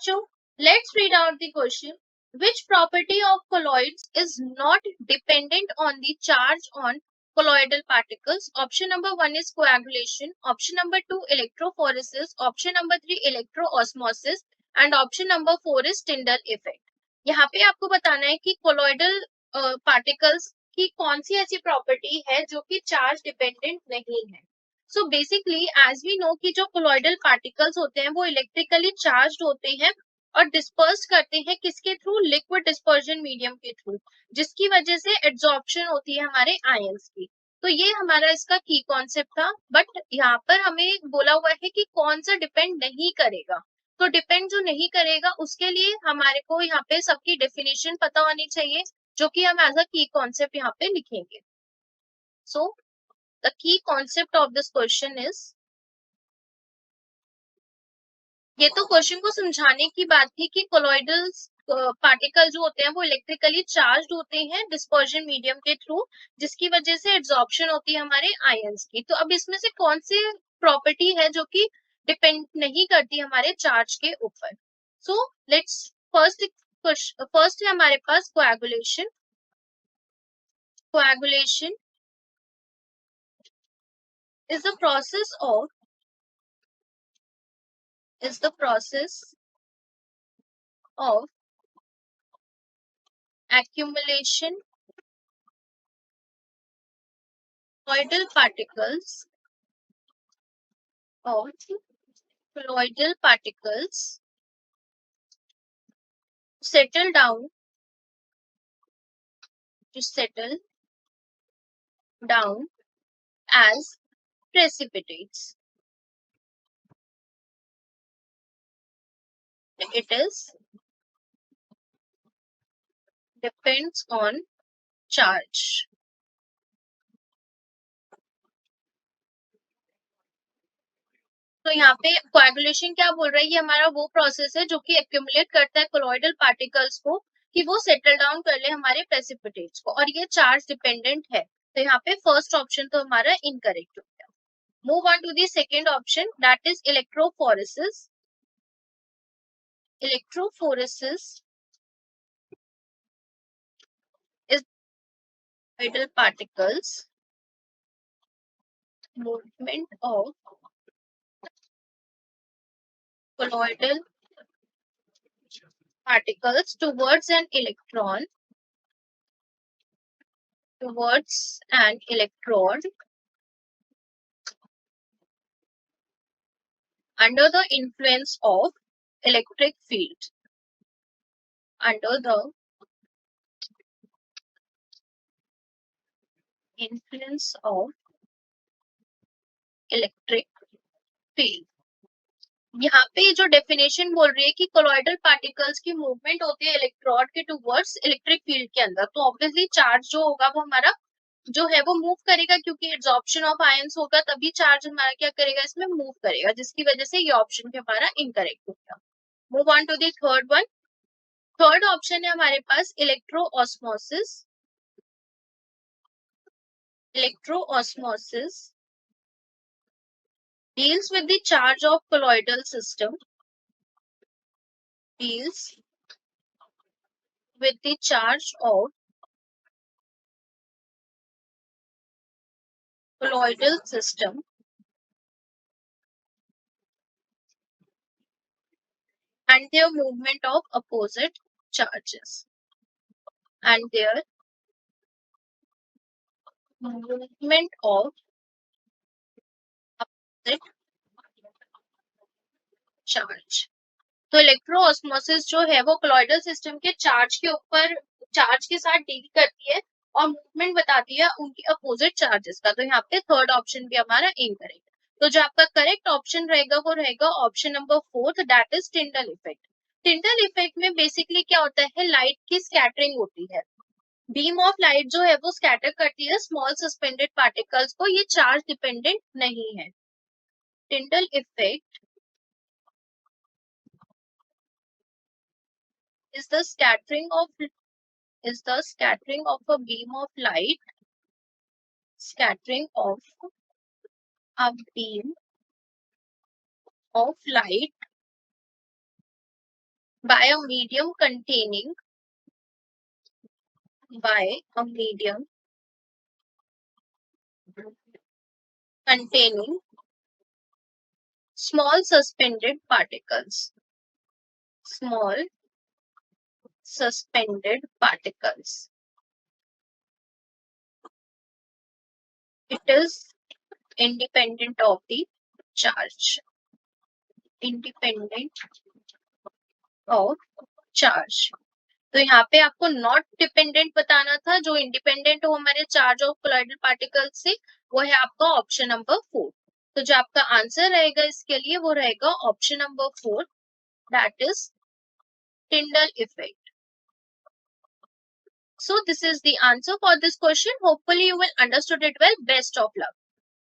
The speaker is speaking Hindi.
बच्चों, let's read out the question. Which property of colloids is not dependent on the charge on colloidal particles? Option number 1 is coagulation. Option number 2 electrophoresis. Option number 3 electroosmosis. And option number 4 is Tyndall effect. यहाँ पे आपको बताना है कि colloidal particles की कौन सी ऐसी प्रॉपर्टी है जो कि चार्ज डिपेंडेंट नहीं है. So basically as we know कि जो कोलॉइडल पार्टिकल्स होते हैं वो इलेक्ट्रिकली चार्ज्ड होते हैं और डिस्पर्स करते हैं किसके थ्रू? लिक्विड डिस्पर्जन मीडियम के थ्रू, जिसकी वजह से एब्जॉर्प्शन होती है हमारे आयंस की. तो ये हमारा इसका की कॉन्सेप्ट था. बट यहाँ पर हमें बोला हुआ है कि कौन सा डिपेंड नहीं करेगा. तो डिपेंड जो नहीं करेगा उसके लिए हमारे को यहाँ पे सबकी डेफिनेशन पता होनी चाहिए, जो कि हम एज अ की कॉन्सेप्ट यहाँ पे लिखेंगे. सो the key concept of this question is, ये तो क्वेश्चन को समझाने की बात थी कि कोलॉइडल पार्टिकल जो होते हैं वो इलेक्ट्रिकली चार्ज्ड होते हैं डिस्पर्जन मीडियम के थ्रू, जिसकी वजह से एब्जॉर्प्शन होती है हमारे आयंस की. तो अब इसमें से कौन सी प्रॉपर्टी है जो कि डिपेंड नहीं करती हमारे चार्ज के ऊपर? सो लेट्स फर्स्ट है हमारे पास coagulation. Coagulation is the process of accumulation colloidal particles settle down as precipitates. It is depends on charge. तो यहाँ पे कोएगुलेशन क्या बोल रहा है? ये हमारा वो प्रोसेस है जो कि एक्यूमुलेट करता है कोलॉइडल पार्टिकल्स को कि वो सेटल डाउन कर ले हमारे प्रेसिपिटेट्स को, और ये चार्ज डिपेंडेंट है. तो यहाँ पे फर्स्ट ऑप्शन तो हमारा इनकरेक्ट हो गया. Move on to the second option, that is electrophoresis. Electrophoresis is colloidal particles movement of colloidal particles towards an electrode under the influence of electric field. Under the influence of electric field. यहाँ पे जो डेफिनेशन बोल रही है कि कोलॉइडल पार्टिकल्स की मूवमेंट होती है इलेक्ट्रोड के टुवर्ड्स इलेक्ट्रिक फील्ड के अंदर. तो ऑब्वियसली चार्ज जो होगा वो हमारा जो है वो मूव करेगा, क्योंकि एब्जॉर्प्शन ऑफ आयंस होगा तभी चार्ज हमारा क्या करेगा? इसमें मूव करेगा, जिसकी वजह से ये ऑप्शन भी हमारा इनकरेक्ट हो गया. Move on to the third one. Third option है हमारे पास इलेक्ट्रोऑस्मोसिस. Electroosmosis deals with the charge of colloidal system. Deals with the charge of colloidal system and their movement of opposite charges. And their movement of opposite charge. तो इलेक्ट्रोऑस्मोसिस जो है वो कोलॉइडल सिस्टम के चार्ज के ऊपर चार्ज के साथ डील करती है और मूवमेंट बताती है उनकी अपोजिट चार्जेस का. तो यहाँ पे थर्ड ऑप्शन भी हमारा इनकरेक्ट. तो जो आपका करेक्ट ऑप्शन रहेगा वो रहेगा option number fourth, that is Tyndall effect. Tyndall effect में बेसिकली क्या होता है? लाइट की स्कैटरिंग होती है. बीम ऑफ लाइट जो है वो स्कैटर करती है स्मॉल सस्पेंडेड पार्टिकल्स को. ये चार्ज डिपेंडेंट नहीं है. Tyndall effect is the scattering of a beam of light by a medium containing containing small suspended particles. Small suspended particles. It is independent of the charge. Independent of charge. तो यहाँ पे आपको नॉट डिपेंडेंट बताना था, जो इंडिपेंडेंट हो हमारे चार्ज ऑफ कोलॉइडल पार्टिकल से, वो है आपका ऑप्शन नंबर 4। तो जो आपका आंसर रहेगा इसके लिए वो रहेगा option number 4, that is Tyndall effect. So this is the answer for this question. Hopefully you will understood it well. Best of luck.